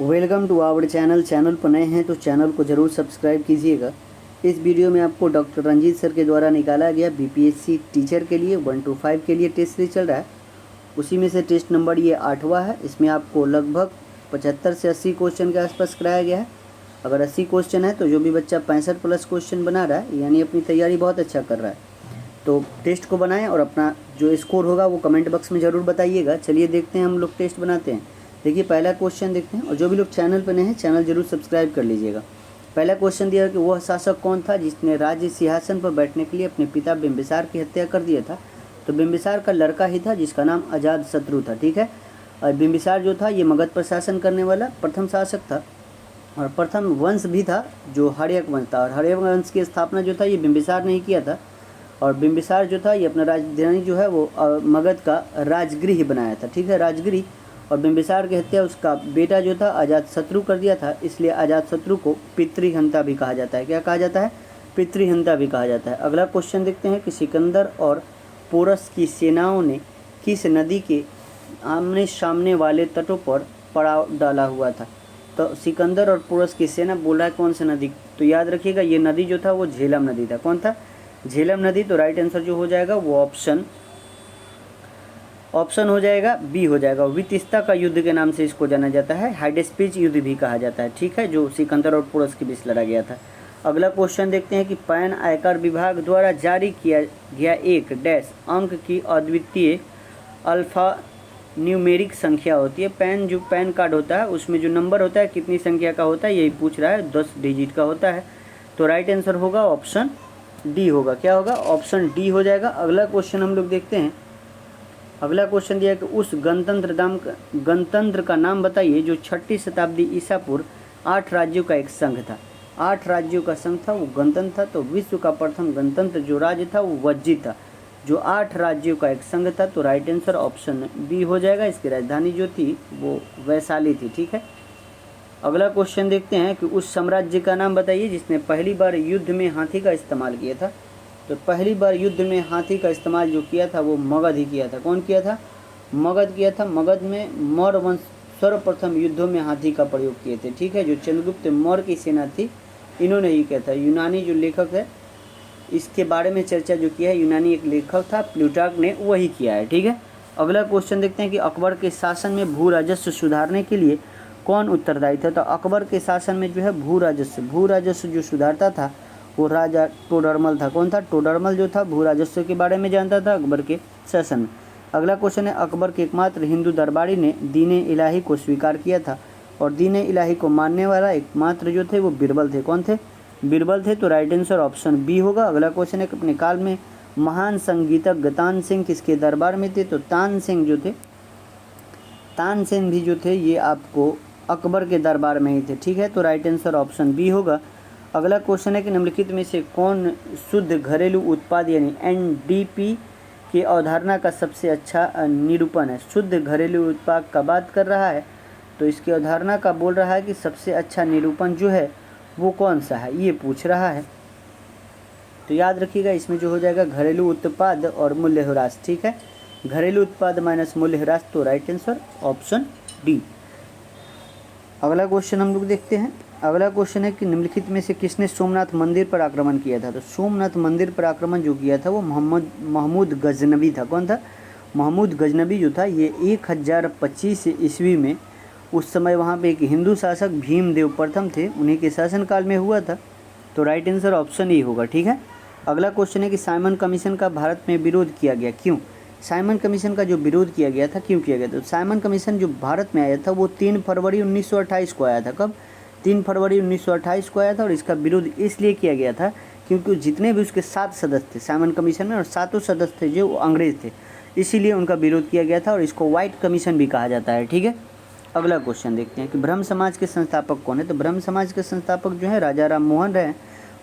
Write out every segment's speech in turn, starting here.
Welcome to our channel पर नए हैं तो चैनल को ज़रूर सब्सक्राइब कीजिएगा। इस वीडियो में आपको डॉक्टर रंजीत सर के द्वारा निकाला गया बीपीएससी टीचर के लिए 1 to 5 के लिए टेस्ट सीरीज चल रहा है। उसी में से टेस्ट नंबर ये 8वां है। इसमें आपको लगभग 75 से 80 क्वेश्चन के आसपास कराया गया है। अगर 80 क्वेश्चन है तो जो भी बच्चा 65+ क्वेश्चन बना रहा है यानी अपनी तैयारी बहुत अच्छा कर रहा है, तो टेस्ट को बनाएं और अपना जो स्कोर होगा वो कमेंट बॉक्स में ज़रूर बताइएगा। चलिए देखते हैं हम लोग टेस्ट बनाते हैं। देखिए पहला क्वेश्चन देखते हैं, और जो भी लोग चैनल पर नए हैं चैनल जरूर सब्सक्राइब कर लीजिएगा। पहला क्वेश्चन दिया कि वह शासक कौन था जिसने राज्य सिंहासन पर बैठने के लिए अपने पिता बिंबिसार की हत्या कर दिया था। तो बिंबिसार का लड़का ही था जिसका नाम अजातशत्रु था। ठीक है, और बिंबिसार जो था ये मगध पर शासन करने वाला प्रथम शासक था और प्रथम वंश भी था जो हर्यक वंश था। और हर्यक वंश की स्थापना जो था ये बिंबिसार ने ही किया था। और बिंबिसार जो था ये अपना राजधानी जो है वो मगध का राजगृह बनाया था। ठीक है, राजगृह। और बिंबिसार की हत्या उसका बेटा जो था अजातशत्रु कर दिया था, इसलिए अजातशत्रु को पितृहंता भी कहा जाता है। क्या कहा जाता है? पितृहंता भी कहा जाता है। अगला क्वेश्चन देखते हैं कि सिकंदर और पोरस की सेनाओं ने किस नदी के आमने सामने वाले तटों पर पड़ाव डाला हुआ था। तो सिकंदर और पोरस की सेना बोल रहा है कौन सी नदी, तो याद रखिएगा ये नदी जो था वो झेलम नदी था। कौन था? झेलम नदी। तो राइट आंसर जो हो जाएगा वो ऑप्शन हो जाएगा बी हो जाएगा। वितिस्ता का युद्ध के नाम से इसको जाना जाता है। हाइडेस्पीच युद्ध भी कहा जाता है। ठीक है, जो सिकंदर और पोरस के बीच लड़ा गया था। अगला क्वेश्चन देखते हैं कि पैन आयकर विभाग द्वारा जारी किया गया एक डैश अंक की अद्वितीय अल्फा न्यूमेरिक संख्या होती है। पैन जो पैन कार्ड होता है उसमें जो नंबर होता है कितनी संख्या का होता है यही पूछ रहा है, 10 डिजिट का होता है। तो राइट आंसर होगा ऑप्शन डी होगा। क्या होगा? ऑप्शन डी हो जाएगा। अगला क्वेश्चन हम लोग देखते हैं। अगला क्वेश्चन दिया कि उस गणतंत्र का नाम बताइए जो 6वीं शताब्दी ईसा पूर्व 8 राज्यों का एक संघ था। 8 राज्यों का संघ था, वो गणतंत्र था। तो विश्व का प्रथम गणतंत्र जो राज्य था वो वज्जी था, जो 8 राज्यों का एक संघ था। तो राइट आंसर ऑप्शन बी हो जाएगा। इसकी राजधानी जो थी वो वैशाली थी। ठीक है, अगला क्वेश्चन देखते हैं कि उस साम्राज्य का नाम बताइए जिसने पहली बार युद्ध में हाथी का इस्तेमाल किया था। तो पहली बार युद्ध में हाथी का इस्तेमाल जो किया था वो मगध ही किया था। कौन किया था? मगध किया था। मगध में मौर्य वंश सर्वप्रथम युद्धों में हाथी का प्रयोग किए थे। ठीक है, जो चंद्रगुप्त मौर्य की सेना थी इन्होंने ही किया था। यूनानी जो लेखक है इसके बारे में चर्चा जो किया है, यूनानी एक लेखक था प्लूटार्क ने, वही किया है। ठीक है, अगला क्वेश्चन देखते हैं कि अकबर के शासन में भू राजस्व सुधारने के लिए कौन उत्तरदायी था। तो अकबर के शासन में जो है भू राजस्व जो सुधारता था वो राजा टोडरमल था। कौन था? टोडरमल जो था भू राजस्व के बारे में जानता था अकबर के शासन में। अगला क्वेश्चन है अकबर के एकमात्र हिंदू दरबारी ने दीन इलाही को स्वीकार किया था, और दीन इलाही को मानने वाला एकमात्र जो थे वो बीरबल थे। कौन थे? बीरबल थे। तो राइट आंसर ऑप्शन बी होगा। अगला क्वेश्चन है कि अपने काल में महान संगीतज्ञ तानसेन किसके दरबार में थे। तो तानसेन भी जो थे ये आपको अकबर के दरबार में ही थे। ठीक है, तो राइट आंसर ऑप्शन बी होगा। अगला क्वेश्चन है कि निम्नलिखित में से कौन शुद्ध घरेलू उत्पाद यानी एनडीपी की अवधारणा का सबसे अच्छा निरूपण है। शुद्ध घरेलू उत्पाद का बात कर रहा है तो इसकी अवधारणा का बोल रहा है कि सबसे अच्छा निरूपण जो है वो कौन सा है, ये पूछ रहा है। तो याद रखिएगा इसमें जो हो जाएगा घरेलू उत्पाद और मूल्य ह्रास। ठीक है, घरेलू उत्पाद माइनस मूल्य ह्रास। तो राइट आंसर ऑप्शन डी। अगला क्वेश्चन हम लोग देखते हैं। अगला क्वेश्चन है कि निम्नलिखित में से किसने सोमनाथ मंदिर पर आक्रमण किया था। तो सोमनाथ मंदिर पर आक्रमण जो किया था वो महमूद गजनबी था। कौन था? महमूद गजनबी जो था ये 1025 ईस्वी में, उस समय वहाँ पे एक हिंदू शासक भीमदेव प्रथम थे, उन्हीं के शासनकाल में हुआ था। तो राइट आंसर ऑप्शन ई होगा। ठीक है, अगला क्वेश्चन है कि साइमन कमीशन का भारत में विरोध किया गया क्यों। साइमन कमीशन का जो विरोध किया गया था क्यों किया गया था? तो साइमन कमीशन जो भारत में आया था वो 3 फरवरी 1928 को आया था। कब? 3 फरवरी 1928 को आया था। और इसका विरोध इसलिए किया गया था क्योंकि जितने भी उसके 7 सदस्य थे साइमन कमीशन में, और 7 सदस्य थे जो अंग्रेज थे, इसीलिए उनका विरोध किया गया था और इसको व्हाइट कमीशन भी कहा जाता है। ठीक है, अगला क्वेश्चन देखते हैं कि ब्रह्म समाज के संस्थापक कौन है। तो ब्रह्म समाज के संस्थापक जो है राजा राम मोहन रहे,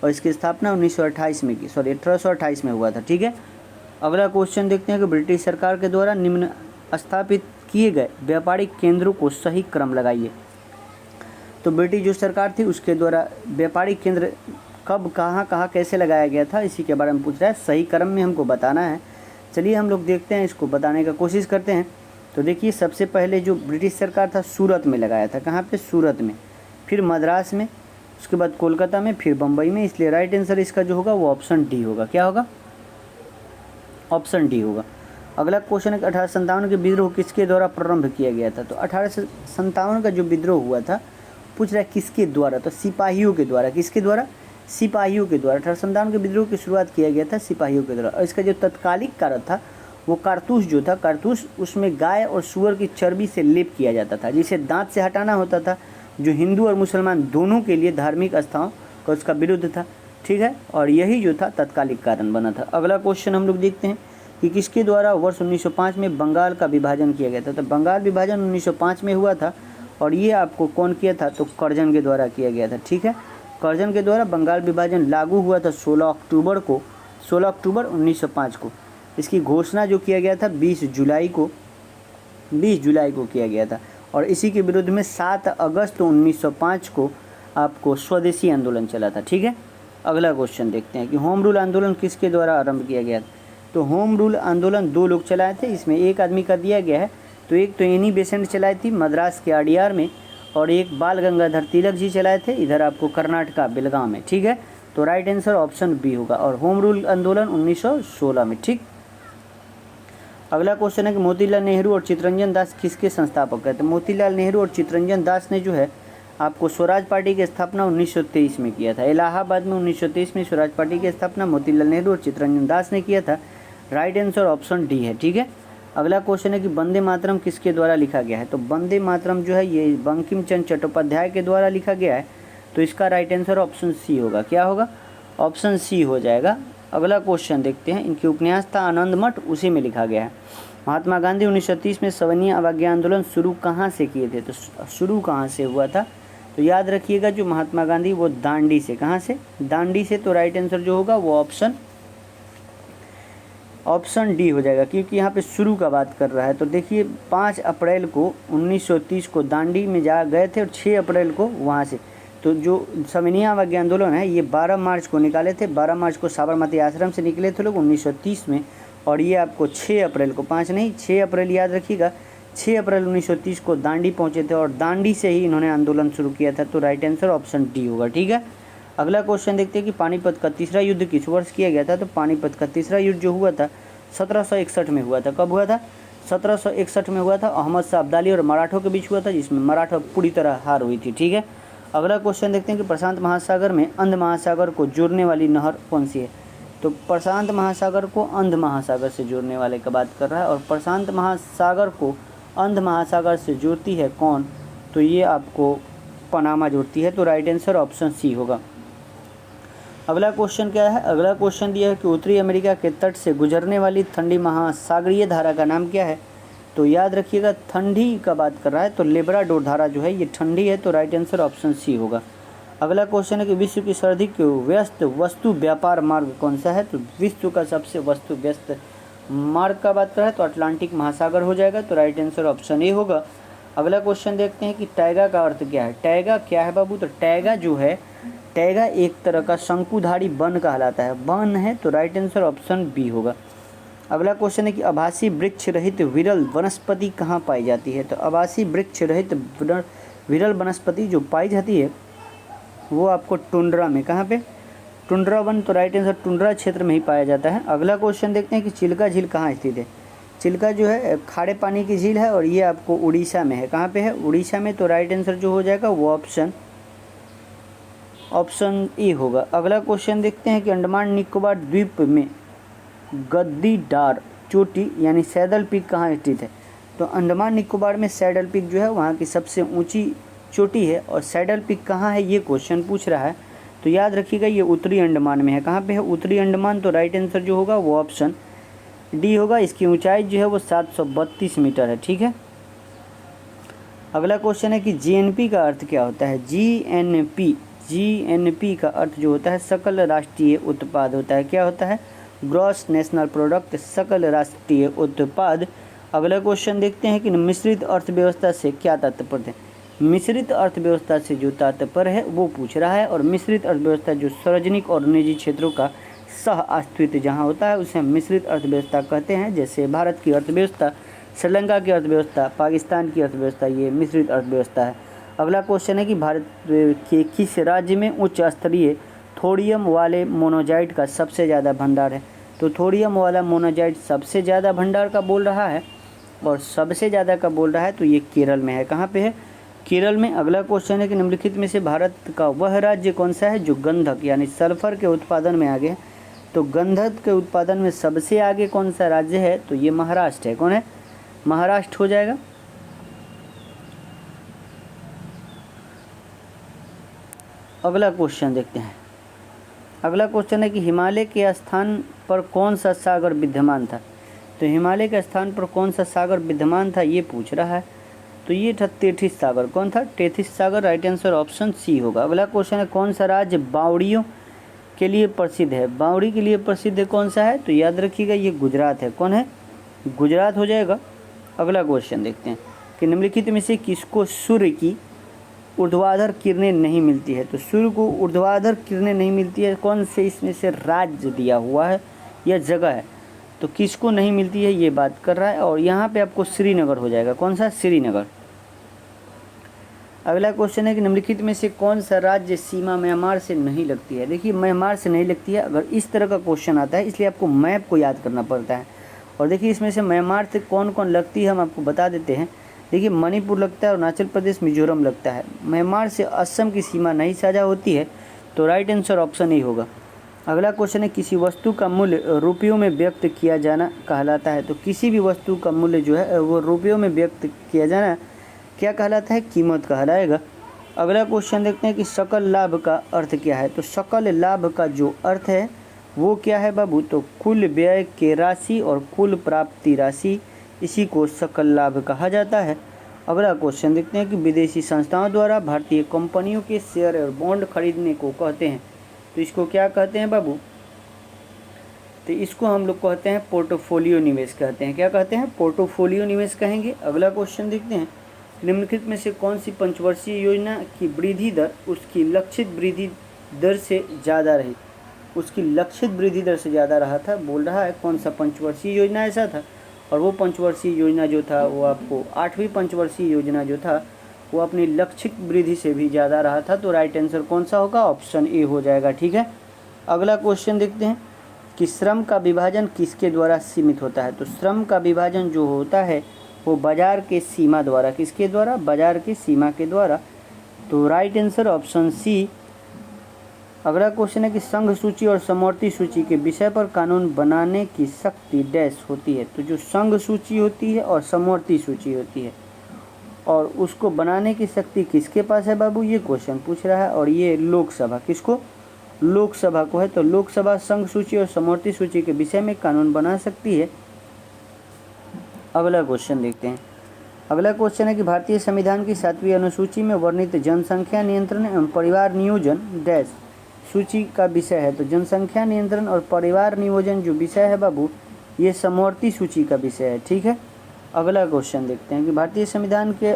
और इसकी स्थापना 1828 में हुआ था। ठीक है, अगला क्वेश्चन देखते हैं कि ब्रिटिश सरकार के द्वारा निम्न स्थापित किए गए व्यापारिक केंद्रों को सही क्रम लगाइए। तो ब्रिटिश जो सरकार थी उसके द्वारा व्यापारिक केंद्र कब कहाँ कैसे लगाया गया था इसी के बारे में पूछ रहा है। सही क्रम में हमको बताना है। चलिए हम लोग देखते हैं, इसको बताने का कोशिश करते हैं। तो देखिए सबसे पहले जो ब्रिटिश सरकार था सूरत में लगाया था, कहाँ पे, सूरत में, फिर मद्रास में, उसके बाद कोलकाता में, फिर बम्बई में। इसलिए राइट आंसर इसका जो होगा वो ऑप्शन डी होगा। क्या होगा, ऑप्शन डी होगा। अगला क्वेश्चन है कि 1857 के विद्रोह किसके द्वारा प्रारंभ किया गया था। तो 1857 का जो विद्रोह हुआ था पूछ रहा है किसके द्वारा, तो सिपाहियों के द्वारा। किसके द्वारा, सिपाहियों के द्वारा। 1857 के विद्रोह की शुरुआत किया गया था सिपाहियों के द्वारा। और इसका जो तत्कालिक कारण था वो कारतूस जो था, कारतूस उसमें गाय और सूअर की चर्बी से लेप किया जाता था, जिसे दांत से हटाना होता था, जो हिंदू और मुसलमान दोनों के लिए धार्मिक आस्थाओं का उसका विरुद्ध था। ठीक है, और यही जो था तत्कालिक कारण बना था। अगला क्वेश्चन हम लोग देखते हैं कि किसके द्वारा वर्ष 1905 में बंगाल का विभाजन किया गया था। तो बंगाल विभाजन 1905 में हुआ था, और ये आपको कौन किया था, तो कर्जन के द्वारा किया गया था। ठीक है, कर्जन के द्वारा बंगाल विभाजन लागू हुआ था 16 अक्टूबर 1905 को। इसकी घोषणा जो किया गया था 20 जुलाई को किया गया था। और इसी के विरुद्ध में 7 अगस्त 1905 को आपको स्वदेशी आंदोलन चला था। ठीक है, अगला क्वेश्चन देखते हैं कि होम रूल आंदोलन किसके द्वारा आरंभ किया गया था। तो होम रूल आंदोलन 2 लोग चलाए थे, इसमें एक आदमी का दिया गया है। तो एक तो एनी बेसेंट चलाई थी मद्रास के अडियार में, और एक बाल गंगाधर तिलक जी चलाए थे इधर आपको कर्नाटका बेलगाम में। ठीक है, तो राइट आंसर ऑप्शन बी होगा। और होम रूल आंदोलन 1916 में। ठीक, अगला क्वेश्चन है कि मोतीलाल नेहरू और चित्तरंजन दास किसके संस्थापक है। तो मोतीलाल नेहरू और चित्तरंजन दास ने जो है आपको स्वराज पार्टी की स्थापना 1923 में किया था। इलाहाबाद में 1923 में स्वराज पार्टी की स्थापना मोतीलाल नेहरू और चित्तरंजन दास ने किया था। राइट आंसर ऑप्शन डी है। ठीक है, अगला क्वेश्चन है कि वंदे मातरम किसके द्वारा लिखा गया है। तो वंदे मातरम जो है ये बंकिम चंद्र चट्टोपाध्याय के द्वारा लिखा गया है। तो इसका राइट आंसर ऑप्शन सी होगा। क्या होगा, ऑप्शन सी हो जाएगा। अगला क्वेश्चन देखते हैं, इनके उपन्यास था आनंद मठ, उसी में लिखा गया है। महात्मा गांधी 1930 में सवर्णीय अवज्ञा आंदोलन शुरू कहाँ से किए थे। तो शुरू कहाँ से हुआ था, तो याद रखिएगा जो महात्मा गांधी वो दांडी से। कहाँ से, दांडी से। तो राइट आंसर जो होगा वो ऑप्शन डी हो जाएगा, क्योंकि यहाँ पे शुरू का बात कर रहा है। तो देखिए 5 अप्रैल को 1930 को दांडी में जा गए थे, और 6 अप्रैल को वहाँ से। तो जो सविनय अवज्ञा आंदोलन है ये 12 मार्च को निकाले थे। 12 मार्च को साबरमती आश्रम से निकले थे लोग 1930 में, और ये आपको 6 अप्रैल को, 5 नहीं 6 अप्रैल याद रखिएगा, 6 अप्रैल 1930 को दांडी पहुँचे थे, और दांडी से ही इन्होंने आंदोलन शुरू किया था। तो राइट आंसर ऑप्शन डी होगा। ठीक है, अगला क्वेश्चन देखते हैं कि पानीपत का तीसरा युद्ध किस वर्ष किया गया था। तो पानीपत का तीसरा युद्ध जो हुआ था 1761 में हुआ था। कब हुआ था, 1761 में हुआ था। अहमद शाह अब्दाली और मराठों के बीच हुआ था, जिसमें मराठा पूरी तरह हार हुई थी। ठीक है, अगला क्वेश्चन देखते हैं कि प्रशांत महासागर में अंध महासागर को जोड़ने वाली नहर कौन सी है। तो प्रशांत महासागर को अंध महासागर से जोड़ने वाले का बात कर रहा है, और प्रशांत महासागर को अंध महासागर से जोड़ती है कौन, तो ये आपको पनामा जोड़ती है। तो राइट आंसर ऑप्शन सी होगा। अगला क्वेश्चन क्या है, अगला क्वेश्चन दिया है कि उत्तरी अमेरिका के तट से गुजरने वाली ठंडी महासागरीय धारा का नाम क्या है। तो याद रखिएगा ठंडी का बात कर रहा है, तो लेब्राडोर धारा जो है ये ठंडी है। तो राइट आंसर ऑप्शन सी होगा। अगला क्वेश्चन है कि विश्व की सर्वाधिक व्यस्त वस्तु व्यापार मार्ग कौन सा है। तो विश्व का सबसे वस्तु व्यस्त मार्ग का बात कर रहा है तो अटलांटिक महासागर हो जाएगा। तो राइट आंसर ऑप्शन ए होगा। अगला क्वेश्चन देखते हैं कि टैगा का अर्थ क्या है। टैगा क्या है बाबू, तो टैगा जो है, टैगा एक तरह का शंकुधारी वन कहलाता है, वन है। तो राइट आंसर ऑप्शन बी होगा। अगला क्वेश्चन है कि आभासी वृक्ष रहित विरल वनस्पति कहाँ पाई जाती है। तो आभासी वृक्ष रहित विरल वनस्पति जो पाई जाती है वो आपको टुंड्रा में, कहाँ पे, टुंड्रा वन। तो राइट आंसर टुंड्रा क्षेत्र में ही पाया जाता है। अगला क्वेश्चन देखते हैं कि चिल्का झील कहाँ स्थित है। चिल्का जो है खारे पानी की झील है, और ये आपको उड़ीसा में है। कहाँ पे है, उड़ीसा में। तो राइट आंसर जो हो जाएगा वो ऑप्शन ए होगा। अगला क्वेश्चन देखते हैं कि अंडमान निकोबार द्वीप में गद्दीदार चोटी यानी सैडल पीक कहाँ स्थित है। तो अंडमान निकोबार में सैडल पीक जो है वहाँ की सबसे ऊंची चोटी है, और सैडल पीक कहाँ है ये क्वेश्चन पूछ रहा है। तो याद रखिएगा ये उत्तरी अंडमान में है। कहाँ पे है, उत्तरी अंडमान। तो राइट आंसर जो होगा वो ऑप्शन डी होगा। इसकी ऊंचाई जो है वो 732 मीटर है। ठीक है, अगला क्वेश्चन है कि जीएनपी का अर्थ क्या होता है। जीएनपी का अर्थ जो होता है सकल राष्ट्रीय उत्पाद होता है। क्या होता है, ग्रॉस नेशनल प्रोडक्ट, सकल राष्ट्रीय उत्पाद। अगला क्वेश्चन देखते हैं कि मिश्रित अर्थव्यवस्था से क्या तात्पर्य है। मिश्रित अर्थव्यवस्था से जो तात्पर्य है वो पूछ रहा है, और मिश्रित अर्थव्यवस्था जो सार्वजनिक और निजी क्षेत्रों का सह अस्तित्व जहाँ होता है उसे हम मिश्रित अर्थव्यवस्था कहते हैं। जैसे भारत की अर्थव्यवस्था श्रीलंका की अर्थव्यवस्था, पाकिस्तान की अर्थव्यवस्था, ये मिश्रित अर्थव्यवस्था है। अगला क्वेश्चन है कि भारत के किस राज्य में उच्च स्तरीय थोरियम वाले मोनोजाइट का सबसे ज़्यादा भंडार है। तो थोरियम वाला मोनोजाइट सबसे ज़्यादा भंडार का बोल रहा है और सबसे ज़्यादा का बोल रहा है, तो ये केरल में है। कहाँ पे है? केरल में। अगला क्वेश्चन है कि निम्नलिखित में से भारत का वह राज्य कौन सा है जो गंधक यानी सल्फर के उत्पादन में आगे है। तो गंधक के उत्पादन में सबसे आगे कौन सा राज्य है? तो ये महाराष्ट्र है। कौन है? महाराष्ट्र हो जाएगा। अगला क्वेश्चन देखते हैं। अगला क्वेश्चन है कि हिमालय के स्थान पर कौन सा सागर विद्यमान था। तो हिमालय के स्थान पर कौन सा सागर विद्यमान था ये पूछ रहा है। तो ये था तेथिस सागर। कौन था? तेथिस सागर। राइट आंसर ऑप्शन सी होगा। अगला क्वेश्चन है कौन सा राज्य बावड़ियों के लिए प्रसिद्ध है। बावड़ी के लिए प्रसिद्ध कौन सा है? तो याद रखिएगा ये गुजरात है। कौन है? गुजरात हो जाएगा। अगला क्वेश्चन देखते हैं कि निम्नलिखित में से किसको सूर्य की ऊर्ध्वाधर किरणें नहीं मिलती है। तो सूर्य को ऊर्ध्वाधर किरणें नहीं मिलती है, कौन से इसमें से राज्य दिया हुआ है या जगह है। तो किसको नहीं मिलती है ये बात कर रहा है, और यहाँ पे आपको श्रीनगर हो जाएगा। कौन सा? श्रीनगर। अगला क्वेश्चन है कि निम्नलिखित में से कौन सा राज्य सीमा म्यांमार से नहीं लगती है। देखिए म्यांमार से नहीं लगती है। अगर इस तरह का क्वेश्चन आता है इसलिए आपको मैप को याद करना पड़ता है। और देखिए इसमें से म्यांमार से कौन कौन लगती है हम आपको बता देते हैं। देखिए मणिपुर लगता है, अरुणाचल प्रदेश, मिजोरम लगता है। म्यांमार से असम की सीमा नहीं साझा होती है, तो राइट आंसर ऑप्शन ही होगा। अगला क्वेश्चन है किसी वस्तु का मूल्य रुपयों में व्यक्त किया जाना कहलाता है। तो किसी भी वस्तु का मूल्य जो है वो रुपयों में व्यक्त किया जाना क्या कहलाता है? कीमत कहलाएगा। अगला क्वेश्चन देखते हैं कि सकल लाभ का अर्थ क्या है। तो सकल लाभ का जो अर्थ है वो क्या है बाबू? तो कुल व्यय के राशि और कुल प्राप्ति राशि, इसी को सकल लाभ कहा जाता है। अगला क्वेश्चन देखते हैं कि विदेशी संस्थाओं द्वारा भारतीय कंपनियों के शेयर और बॉन्ड खरीदने को कहते हैं। तो इसको क्या कहते हैं बाबू? तो इसको हम लोग कहते हैं पोर्टफोलियो निवेश कहते हैं। क्या कहते हैं? पोर्टफोलियो निवेश कहेंगे। अगला क्वेश्चन देखते हैं निम्नलिखित में से कौन सी पंचवर्षीय योजना की वृद्धि दर उसकी लक्षित वृद्धि दर से ज़्यादा रही। उसकी लक्षित वृद्धि दर से ज़्यादा रहा था, बोल रहा है कौन सा पंचवर्षीय योजना ऐसा था। और वो पंचवर्षीय योजना जो था वो आपको 8वीं पंचवर्षीय योजना जो था वो अपनी लक्षित वृद्धि से भी ज़्यादा रहा था। तो राइट आंसर कौन सा होगा? ऑप्शन ए हो जाएगा। ठीक है। अगला क्वेश्चन देखते हैं कि श्रम का विभाजन किसके द्वारा सीमित होता है। तो श्रम का विभाजन जो होता है वो बाजार के सीमा द्वारा। किसके द्वारा? बाजार के सीमा के द्वारा। तो राइट आंसर ऑप्शन सी। अगला क्वेश्चन है कि संघ सूची और समवर्ती सूची के विषय पर कानून बनाने की शक्ति डैश होती है। तो जो संघ सूची होती है और समवर्ती सूची होती है और उसको बनाने की शक्ति किसके पास है बाबू? ये क्वेश्चन पूछ रहा है। और ये लोकसभा, किसको? लोकसभा को है। तो लोकसभा संघ सूची और समवर्ती सूची के विषय में कानून बना सकती है। अगला क्वेश्चन देखते हैं। अगला क्वेश्चन है कि भारतीय संविधान की 7वीं अनुसूची में वर्णित जनसंख्या नियंत्रण एवं परिवार नियोजन डैश सूची का विषय है। तो जनसंख्या नियंत्रण और परिवार नियोजन जो विषय है बाबू ये समवर्ती सूची का विषय है। ठीक है। अगला क्वेश्चन देखते हैं कि भारतीय संविधान के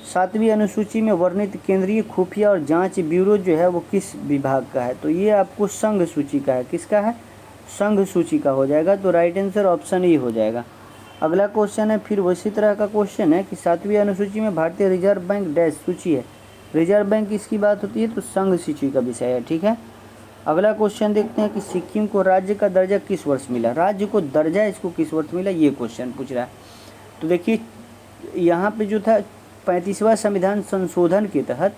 7वीं अनुसूची में वर्णित केंद्रीय खुफिया और जांच ब्यूरो जो है वो किस विभाग का है। तो ये आपको संघ सूची का है। किसका है? संघ सूची का हो जाएगा। तो राइट आंसर ऑप्शन ई हो जाएगा। अगला क्वेश्चन है फिर उसी तरह का क्वेश्चन है कि 7वीं अनुसूची में भारतीय रिजर्व बैंक डैश सूची है। रिजर्व बैंक किसकी बात होती है? तो संघ सूची का विषय है। ठीक है। अगला क्वेश्चन देखते हैं कि सिक्किम को राज्य का दर्जा किस वर्ष मिला। राज्य को दर्जा इसको किस वर्ष मिला ये क्वेश्चन पूछ रहा है। तो देखिए यहाँ पे जो था 35वां संविधान संशोधन के तहत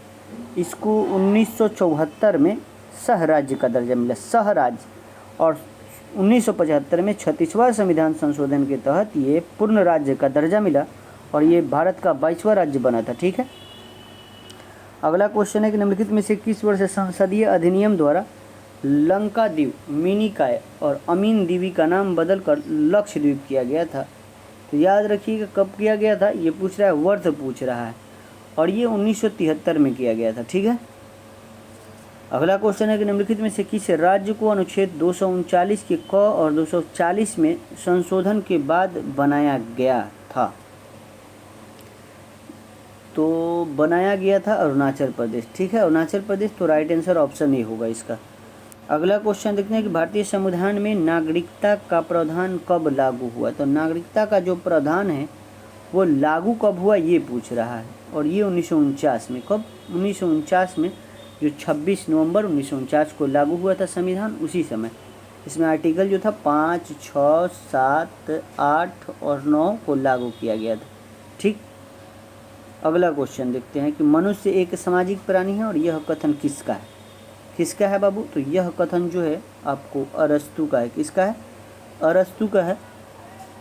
इसको 1974 में सह राज्य का दर्जा मिला, सह राज्य। और 1975 में 36वां संविधान संशोधन के तहत ये पूर्ण राज्य का दर्जा मिला और ये भारत का 22वां राज्य बना था। ठीक है। अगला क्वेश्चन है कि निम्नलिखित में से किस वर्ष संसदीय अधिनियम द्वारा लंकाद्वीप, मिनिकॉय और अमीन द्वीप का नाम बदलकर लक्षद्वीप किया गया था। तो याद रखिएगा कब किया गया था ये पूछ रहा है, वर्ष पूछ रहा है, और ये 1973 में किया गया था। ठीक है। अगला क्वेश्चन है कि निम्नलिखित में से किस राज्य को अनुच्छेद 239 के क और 240 में संशोधन के बाद बनाया गया था। तो बनाया गया था अरुणाचल प्रदेश। ठीक है, अरुणाचल प्रदेश। तो राइट आंसर ऑप्शन ए होगा इसका। अगला क्वेश्चन देखते हैं कि भारतीय संविधान में नागरिकता का प्रावधान कब लागू हुआ। तो नागरिकता का जो प्रावधान है वो लागू कब हुआ ये पूछ रहा है, और ये 1949 में। कब? 1949 में, जो 26 नवंबर 1949 को लागू हुआ था संविधान, उसी समय। इसमें आर्टिकल जो था 5, 6, 7, 8 और 9 को लागू किया गया था। ठीक। अगला क्वेश्चन देखते हैं कि मनुष्य एक सामाजिक प्राणी है, और यह कथन किसका है? किसका है बाबू? तो यह कथन जो है आपको अरस्तु का है। किसका है? अरस्तु का है।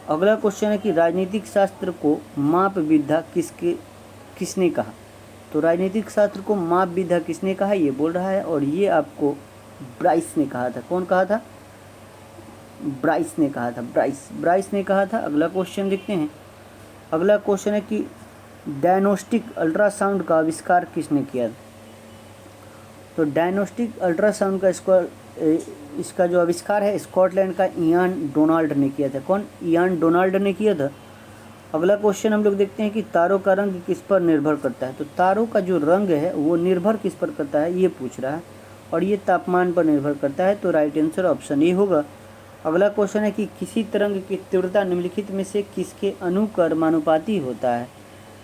अगला क्वेश्चन है कि राजनीतिक शास्त्र को माप विधा किसने कहा? तो राजनीतिक शास्त्र को माप विधा किसने कहा ये बोल रहा है, और ये आपको ब्राइस ने कहा था। कौन कहा था? ब्राइस ने कहा था। ब्राइस ने कहा था। अगला क्वेश्चन देखते हैं। अगला क्वेश्चन है कि डायग्नोस्टिक अल्ट्रासाउंड का आविष्कार किसने किया? तो डायग्नोस्टिक अल्ट्रासाउंड का इसका जो आविष्कार है स्कॉटलैंड का इयान डोनाल्ड ने किया था। कौन? इयान डोनाल्ड ने किया था। अगला क्वेश्चन हम लोग देखते हैं कि तारों का रंग किस पर निर्भर करता है। तो तारों का जो रंग है वो निर्भर किस पर करता है ये पूछ रहा है, और ये तापमान पर निर्भर करता है। तो राइट आंसर ऑप्शन ए होगा। अगला क्वेश्चन है कि किसी तरंग की तीव्रता निम्नलिखित में से किसके अनुक्रमानुपाती होता है।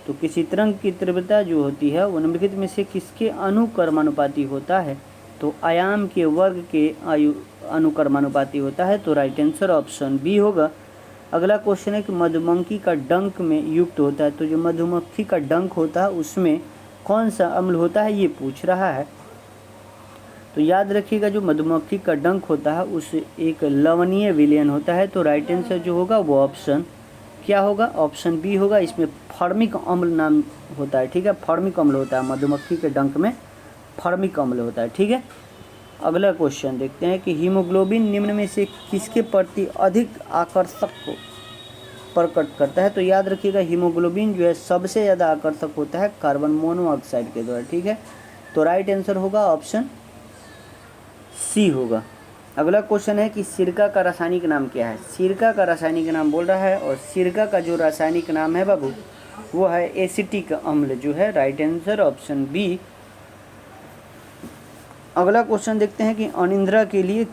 तो किसी तरंग की तीव्रता जो होती है वो निम्नलिखित में से किसके अनुक्रमानुपाती होता है? तो आयाम के वर्ग के अनुक्रमानुपाती होता है। तो राइट आंसर ऑप्शन बी होगा। अगला क्वेश्चन है कि मधुमक्खी का डंक में युक्त होता है। तो जो मधुमक्खी का डंक होता है उसमें कौन सा अम्ल होता है ये पूछ रहा है। तो याद रखिएगा जो मधुमक्खी का डंक होता है उस एक लवणीय विलयन होता है। तो राइट आंसर जो होगा वो ऑप्शन क्या होगा? ऑप्शन बी होगा। इसमें फॉर्मिक अम्ल नाम होता है। ठीक है, फॉर्मिक अम्ल होता है मधुमक्खी के डंक में, फॉर्मिक अम्ल होता है। ठीक है। अगला क्वेश्चन देखते हैं कि हीमोग्लोबिन निम्न में से किसके प्रति अधिक आकर्षक को प्रकट करता है। तो याद रखिएगा हीमोग्लोबिन जो है सबसे ज़्यादा आकर्षक होता है कार्बन मोनोऑक्साइड के द्वारा। ठीक है, तो राइट आंसर होगा ऑप्शन सी होगा। अगला क्वेश्चन है कि सिरका का रासायनिक नाम क्या है। सिरका का रासायनिक नाम बोल रहा है, और सिरका का जो रासायनिक नाम है बाबू वो है एसिटिक अम्ल जो है। Right answer option B. अगला क्वेश्चन देखते हैं कि अनिद्रा के लिए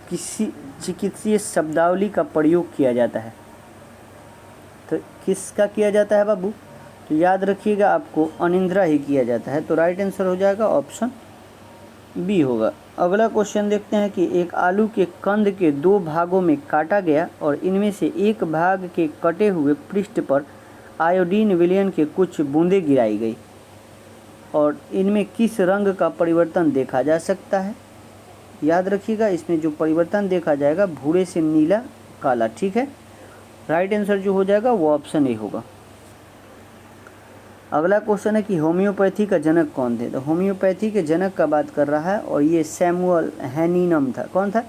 किसी चिकित्सीय शब्दावली का प्रयोग किया जाता है। तो किसका किया जाता है बाबू? तो याद रखिएगा आपको अनिद्रा ही किया जाता है। तो राइट आंसर हो जाएगा ऑप्शन बी होगा। अगला क्वेश्चन देखते हैं कि एक आलू के कंद के 2 भागों में काटा गया, और इनमें से एक भाग के कटे हुए पृष्ठ पर आयोडीन विलयन के कुछ बूंदें गिराई गई, और इनमें किस रंग का परिवर्तन देखा जा सकता है? याद रखिएगा इसमें जो परिवर्तन देखा जाएगा भूरे से नीला काला। ठीक है, राइट आंसर जो हो जाएगा वो ऑप्शन ए होगा। अगला क्वेश्चन है कि होम्योपैथी का जनक कौन थे। तो होम्योपैथी के जनक का बात कर रहा है, और ये सैमुअल हैनीमन था। कौन था?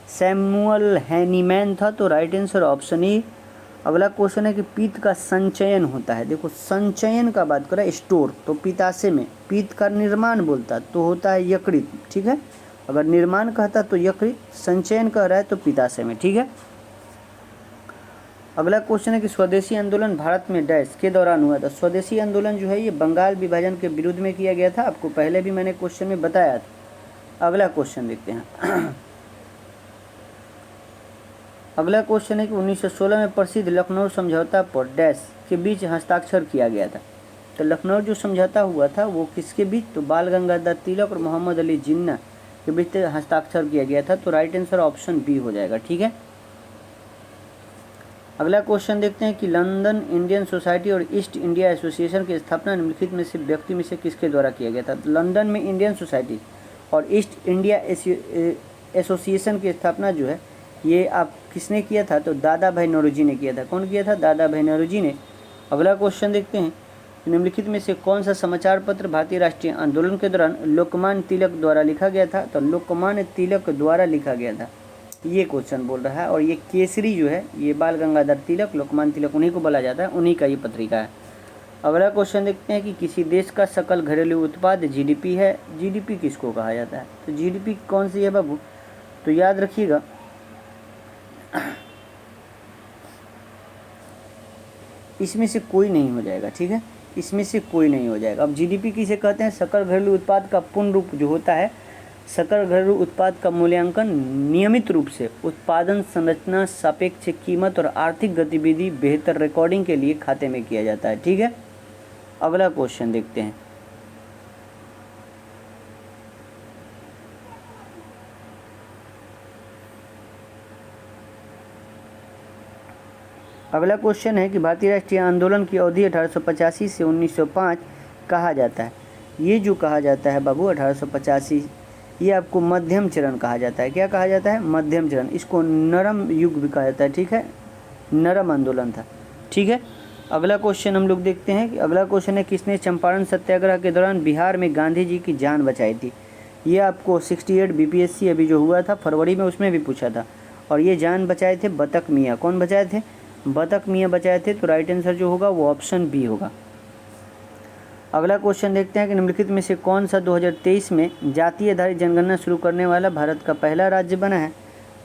सैमुअल हैनीमैन था। तो राइट आंसर ऑप्शन ए। अगला क्वेश्चन है कि पित्त का संचयन होता है। देखो संचयन का बात कर रहा है, स्टोर। तो पित्ताशय में पित्त का निर्माण बोलता तो होता है यकृत। ठीक है, अगर निर्माण कहता तो यकृत, संचयन कह रहा है तो पित्ताशय में। ठीक है। अगला क्वेश्चन है कि स्वदेशी आंदोलन भारत में डैश के दौरान हुआ था। स्वदेशी आंदोलन जो है ये बंगाल विभाजन के विरुद्ध में किया गया था। आपको पहले भी मैंने क्वेश्चन में बताया था। अगला क्वेश्चन देखते हैं। अगला क्वेश्चन है कि 1916 में प्रसिद्ध लखनऊ समझौता पर डैश के बीच हस्ताक्षर किया गया था। तो लखनऊ जो समझौता हुआ था वो किसके बीच? तो बाल गंगाधर तिलक और मोहम्मद अली जिन्ना के बीच हस्ताक्षर किया गया था। तो राइट आंसर ऑप्शन बी हो जाएगा। ठीक है। अगला क्वेश्चन देखते हैं कि लंदन इंडियन सोसाइटी और ईस्ट इंडिया एसोसिएशन की स्थापना निम्नलिखित में से व्यक्ति में से किसके द्वारा किया गया था। लंदन में इंडियन सोसाइटी और ईस्ट इंडिया एसोसिएशन की स्थापना जो है ये आप किसने किया था? तो दादा भाई नौरोजी ने किया था। कौन किया था? दादा भाई नौरोजी ने। अगला क्वेश्चन देखते हैं निम्नलिखित में से कौन सा समाचार पत्र भारतीय राष्ट्रीय आंदोलन के दौरान लोकमान्य तिलक द्वारा लिखा गया था। तो लोकमान्य तिलक द्वारा लिखा गया था, ये क्वेश्चन बोल रहा है। और ये केसरी जो है ये बाल गंगाधर तिलक, लोकमान्य तिलक उन्हीं को बोला जाता है, उन्हीं का ये पत्रिका है। अगला क्वेश्चन देखते हैं कि किसी देश का सकल घरेलू उत्पाद जीडीपी है। जीडीपी किसको कहा जाता है? तो जीडीपी कौन सी है बाबू? तो याद रखिएगा इसमें से कोई नहीं हो जाएगा। ठीक है, इसमें से कोई नहीं हो जाएगा। अब जीडीपी किसे कहते हैं? सकल घरेलू उत्पाद का पूर्ण रूप जो होता है सकल घरेलू उत्पाद का मूल्यांकन नियमित रूप से उत्पादन संरचना, सापेक्ष कीमत और आर्थिक गतिविधि बेहतर रिकॉर्डिंग के लिए खाते में किया जाता है। ठीक है, अगला क्वेश्चन देखते हैं। अगला क्वेश्चन है कि भारतीय राष्ट्रीय आंदोलन की अवधि 1885 से 1905 कहा जाता है। ये जो कहा जाता है बाबू 1885, ये आपको मध्यम चरण कहा जाता है। क्या कहा जाता है? मध्यम चरण। इसको नरम युग भी कहा जाता है। ठीक है, नरम आंदोलन था। ठीक है, अगला क्वेश्चन हम लोग देखते हैं कि अगला क्वेश्चन है किसने चंपारण सत्याग्रह के दौरान बिहार में गांधी जी की जान बचाई थी। ये आपको 68 बीपीएससी अभी जो हुआ था फरवरी में, उसमें भी पूछा था। और ये जान बचाए थे बतक मियाँ। कौन बचाए थे? बतक मियाँ बचाए थे। तो राइट आंसर जो होगा वो ऑप्शन बी होगा। अगला क्वेश्चन देखते हैं कि निम्नलिखित में से कौन सा 2023 में जाति आधारित जनगणना शुरू करने वाला भारत का पहला राज्य बना है।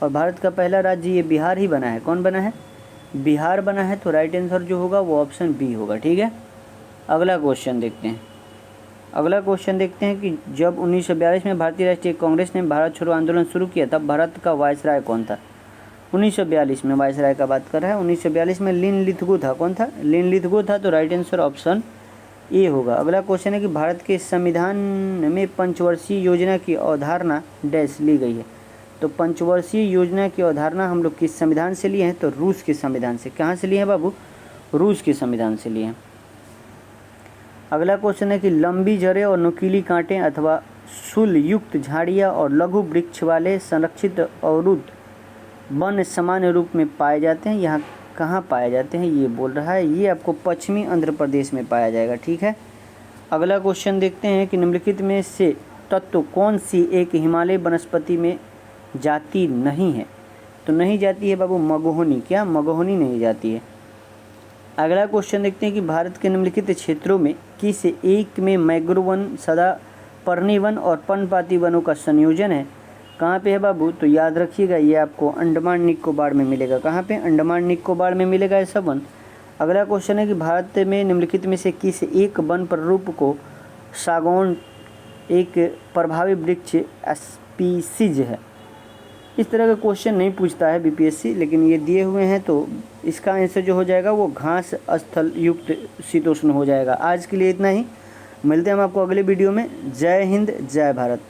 और भारत का पहला राज्य ये बिहार ही बना है। कौन बना है? बिहार बना है। तो राइट आंसर जो होगा वो ऑप्शन बी होगा। ठीक है, अगला क्वेश्चन देखते हैं। अगला क्वेश्चन देखते हैं कि जब 1942 में भारतीय राष्ट्रीय कांग्रेस ने भारत छोड़ो आंदोलन शुरू किया तब भारत का वायसराय कौन था? 1942 में वायसराय का बात कर रहा है। 1942 में लिन लिथगो था। कौन था? लिन लिथगो था। तो राइट आंसर ऑप्शन ए होगा। अगला क्वेश्चन है कि भारत के संविधान में पंचवर्षीय योजना की अवधारणा डैश ली गई है। तो पंचवर्षीय योजना की अवधारणा हम लोग किस संविधान से लिए हैं? तो रूस के संविधान से। कहाँ से लिए हैं बाबू? रूस के संविधान से लिए हैं। अगला क्वेश्चन है कि लंबी जड़ें और नुकीली कांटें अथवा शूल युक्त झाड़ियाँ और लघु वृक्ष वाले संरक्षित अवरुद्ध वन सामान्य रूप में पाए जाते हैं। यहाँ कहाँ पाए जाते हैं ये बोल रहा है। ये आपको पश्चिमी आंध्र प्रदेश में पाया जाएगा। ठीक है, अगला क्वेश्चन देखते हैं कि निम्नलिखित में से तत्व कौन सी एक हिमालय वनस्पति में जाती नहीं है। तो नहीं जाती है बाबू मगोहनी। क्या? मगोहनी नहीं जाती है। अगला क्वेश्चन देखते हैं कि भारत के निम्नलिखित क्षेत्रों में किस एक में मैंग्रोव वन, सदापर्णी वन और पर्णपाती वनों का संयोजन है। कहाँ पे है बाबू? तो याद रखिएगा ये आपको अंडमान निकोबार में मिलेगा। कहाँ पे? अंडमान निकोबार में मिलेगा ऐसा वन। अगला क्वेश्चन है कि भारत में निम्नलिखित में से किस एक वन प्ररूप को सागौन एक प्रभावी वृक्ष स्पीसीज है। इस तरह का क्वेश्चन नहीं पूछता है बीपीएससी, लेकिन ये दिए हुए हैं तो इसका आंसर जो हो जाएगा वो घास स्थल युक्त शीतोष्ण हो जाएगा। आज के लिए इतना ही, मिलते हैं हम आपको अगले वीडियो में। जय हिंद, जय भारत।